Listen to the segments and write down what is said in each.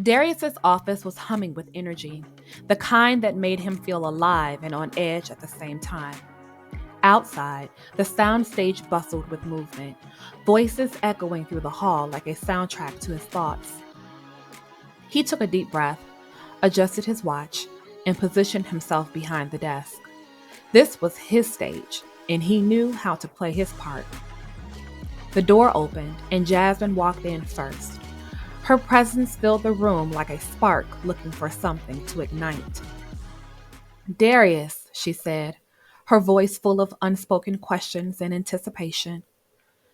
Darius's office was humming with energy, the kind that made him feel alive and on edge at the same time. Outside, the soundstage bustled with movement, voices echoing through the hall like a soundtrack to his thoughts. He took a deep breath, adjusted his watch, and positioned himself behind the desk. This was his stage, and he knew how to play his part. The door opened, and Jasmine walked in first. Her presence filled the room like a spark looking for something to ignite. Darius, she said, her voice full of unspoken questions and anticipation.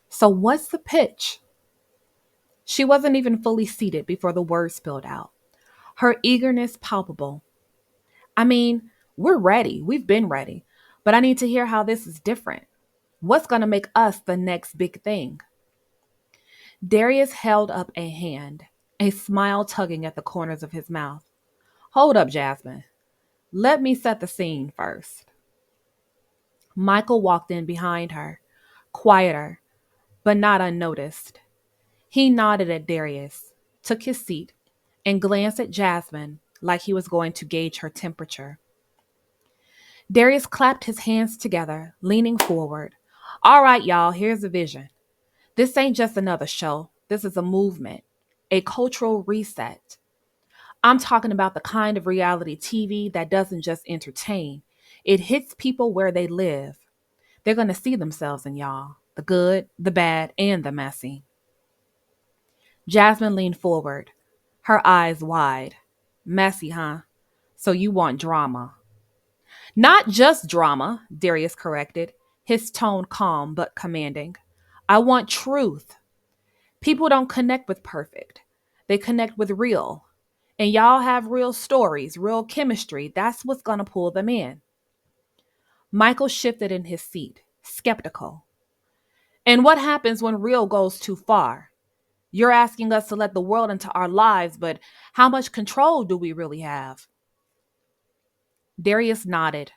So what's the pitch? She wasn't even fully seated before the words spilled out, her eagerness palpable. I mean, we're ready. We've been ready. But I need to hear how this is different. What's going to make us the next big thing? Darius held up a hand, a smile tugging at the corners of his mouth. Hold up, Jasmine. Let me set the scene first. Michael walked in behind her, quieter, but not unnoticed. He nodded at Darius, took his seat, and glanced at Jasmine like he was going to gauge her temperature. Darius clapped his hands together, leaning forward. All right, y'all, here's the vision. This ain't just another show. This is a movement, a cultural reset. I'm talking about the kind of reality TV that doesn't just entertain, it hits people where they live. They're going to see themselves in y'all, the good, the bad, and the messy. Jasmine leaned forward, her eyes wide. Messy, huh? So you want drama. Not just drama, Darius corrected, his tone calm but commanding. I want truth. People don't connect with perfect. They connect with real. And y'all have real stories, real chemistry. That's what's going to pull them in. Michael shifted in his seat, skeptical. And what happens when real goes too far? You're asking us to let the world into our lives, but how much control do we really have? Darius nodded,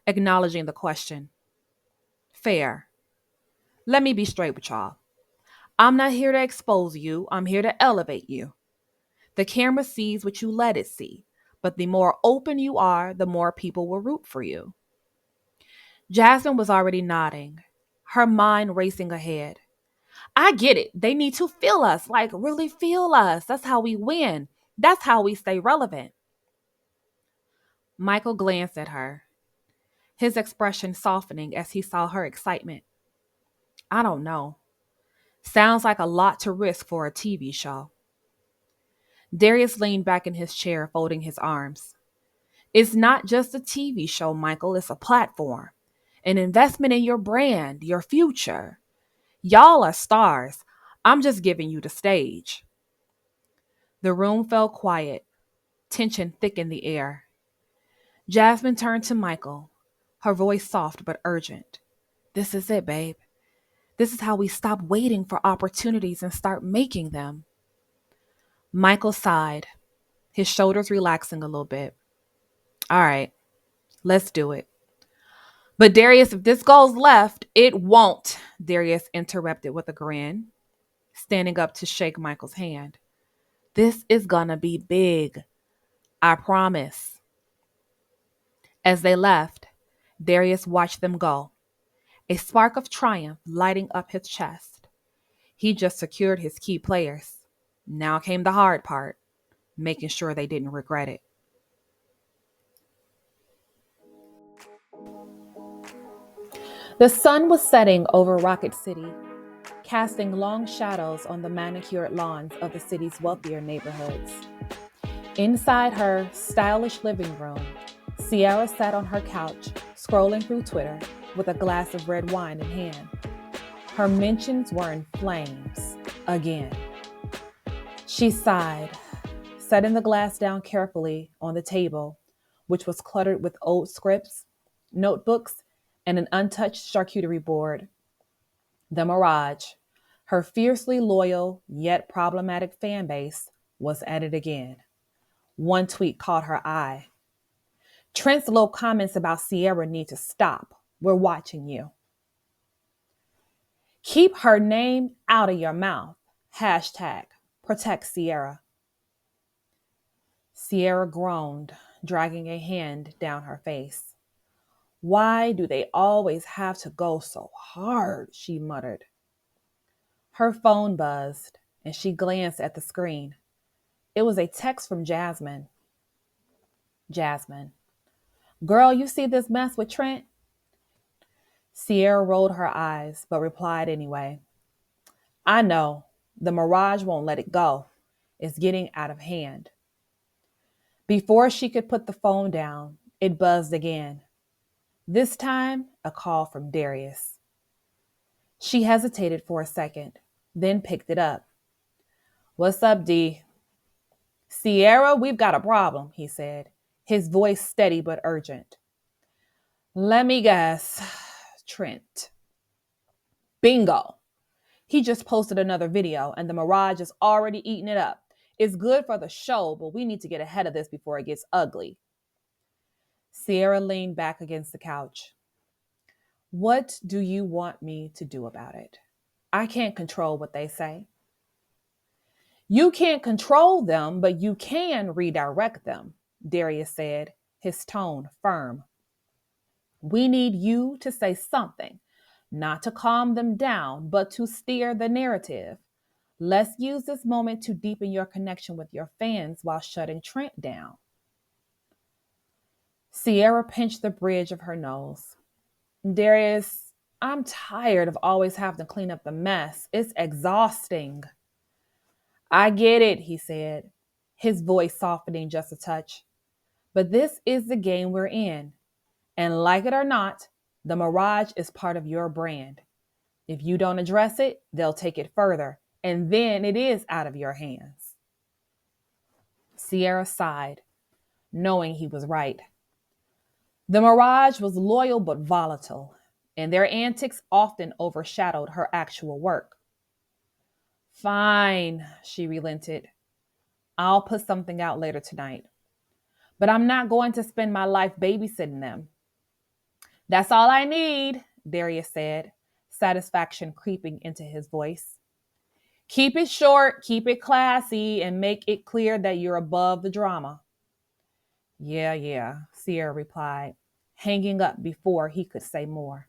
acknowledging the question. Fair. Let me be straight with y'all. I'm not here to expose you, I'm here to elevate you. The camera sees what you let it see, but the more open you are, the more people will root for you. Jasmine was already nodding, her mind racing ahead. I get it. They need to feel us, like really feel us. That's how we win. That's how we stay relevant. Michael glanced at her, his expression softening as he saw her excitement. I don't know. Sounds like a lot to risk for a TV show. Darius leaned back in his chair, folding his arms. It's not just a TV show, Michael. It's a platform, an investment in your brand, your future. Y'all are stars. I'm just giving you the stage. The room fell quiet, tension thick in the air. Jasmine turned to Michael, her voice soft but urgent. This is it, babe. This is how we stop waiting for opportunities and start making them. Michael sighed, his shoulders relaxing a little bit. All right, let's do it. But Darius, if this goes left, it won't, Darius interrupted with a grin, standing up to shake Michael's hand. This is gonna be big. I promise. As they left, Darius watched them go, a spark of triumph lighting up his chest. He just secured his key players. Now came the hard part, making sure they didn't regret it. The sun was setting over Rocket City, casting long shadows on the manicured lawns of the city's wealthier neighborhoods. Inside her stylish living room, Sierra sat on her couch, scrolling through Twitter with a glass of red wine in hand. Her mentions were in flames again. She sighed, setting the glass down carefully on the table, which was cluttered with old scripts, notebooks, and an untouched charcuterie board. The Mirage, her fiercely loyal yet problematic fan base, was at it again. One tweet caught her eye. Trent's low comments about Sierra need to stop. We're watching you. Keep her name out of your mouth. Hashtag protect Sierra. Sierra groaned, dragging a hand down her face. Why do they always have to go so hard? She muttered. Her phone buzzed, and she glanced at the screen. It was a text from Jasmine. Jasmine. Girl, you see this mess with Trent? Sierra rolled her eyes, but replied anyway. I know. The Mirage won't let it go. It's getting out of hand. Before she could put the phone down, it buzzed again. This time, a call from Darius. She hesitated for a second, then picked it up. What's up, D? Sierra, we've got a problem, he said, his voice steady but urgent. Let me guess. Trent. Bingo. He just posted another video and the Mirage is already eating it up. It's good for the show, but we need to get ahead of this before it gets ugly. Sierra leaned back against the couch. What do you want me to do about it? I can't control what they say. You can't control them, but you can redirect them, Darius said, his tone firm. We need you to say something, not to calm them down, but to steer the narrative. Let's use this moment to deepen your connection with your fans while shutting Trent down. Sierra pinched the bridge of her nose. Darius, I'm tired of always having to clean up the mess. It's exhausting. I get it, he said, his voice softening just a touch. But this is the game we're in. And like it or not, the Mirage is part of your brand. If you don't address it, they'll take it further, and then it is out of your hands. Sierra sighed, knowing he was right. The Mirage was loyal but volatile, and their antics often overshadowed her actual work. Fine, she relented. I'll put something out later tonight. But I'm not going to spend my life babysitting them. That's all I need, Darius said, satisfaction creeping into his voice. Keep it short, keep it classy, and make it clear that you're above the drama. Yeah, Sierra replied, hanging up before he could say more.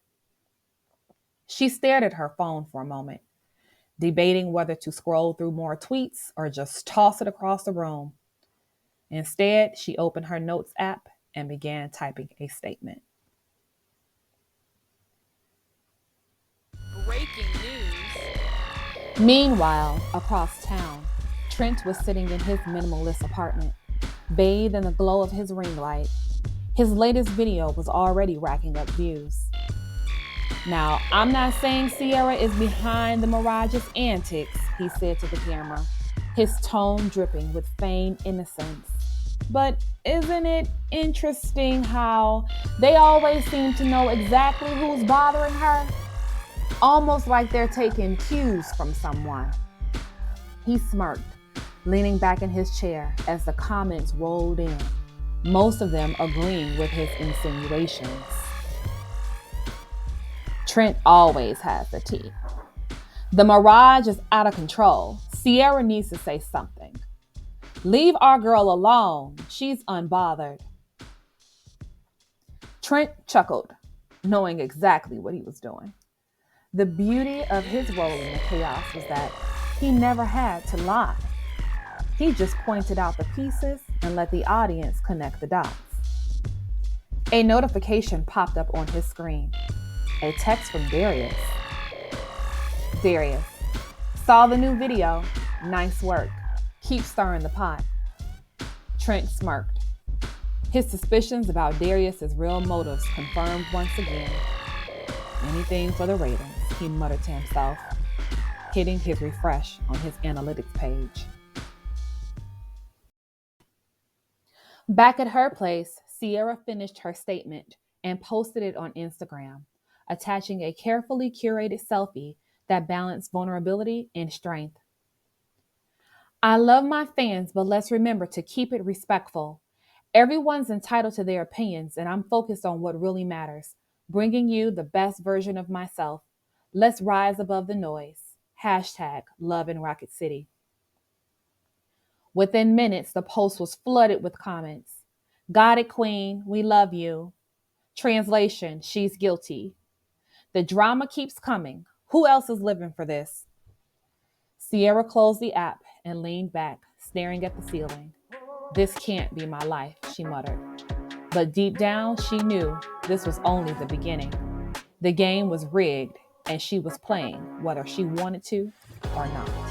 She stared at her phone for a moment, debating whether to scroll through more tweets or just toss it across the room. Instead, she opened her notes app and began typing a statement. Breaking news. Meanwhile, across town, Trent was sitting in his minimalist apartment, bathed in the glow of his ring light. His latest video was already racking up views. Now, I'm not saying Sierra is behind the Mirage's antics, he said to the camera, his tone dripping with feigned innocence. But isn't it interesting how they always seem to know exactly who's bothering her? Almost like they're taking cues from someone. He smirked, leaning back in his chair as the comments rolled in, most of them agreeing with his insinuations. Trent always has the tea. The Mirage is out of control. Sierra needs to say something. Leave our girl alone. She's unbothered. Trent chuckled, knowing exactly what he was doing. The beauty of his role in the chaos was that he never had to lie. He just pointed out the pieces and let the audience connect the dots. A notification popped up on his screen. A text from Darius. Darius, saw the new video. Nice work. Keep stirring the pot. Trent smirked. His suspicions about Darius's real motives confirmed once again. Anything for the ratings, he muttered to himself, hitting his refresh on his analytics page. Back at her place, Sierra finished her statement and posted it on Instagram, attaching a carefully curated selfie that balanced vulnerability and strength. I love my fans, but let's remember to keep it respectful. Everyone's entitled to their opinions, and I'm focused on what really matters, bringing you the best version of myself. Let's rise above the noise. Hashtag love in Rocket City. Within minutes, the post was flooded with comments. Got it, Queen. We love you. Translation, she's guilty. The drama keeps coming. Who else is living for this? Sierra closed the app and leaned back, staring at the ceiling. This can't be my life, she muttered. But deep down, she knew this was only the beginning. The game was rigged, and she was playing whether she wanted to or not.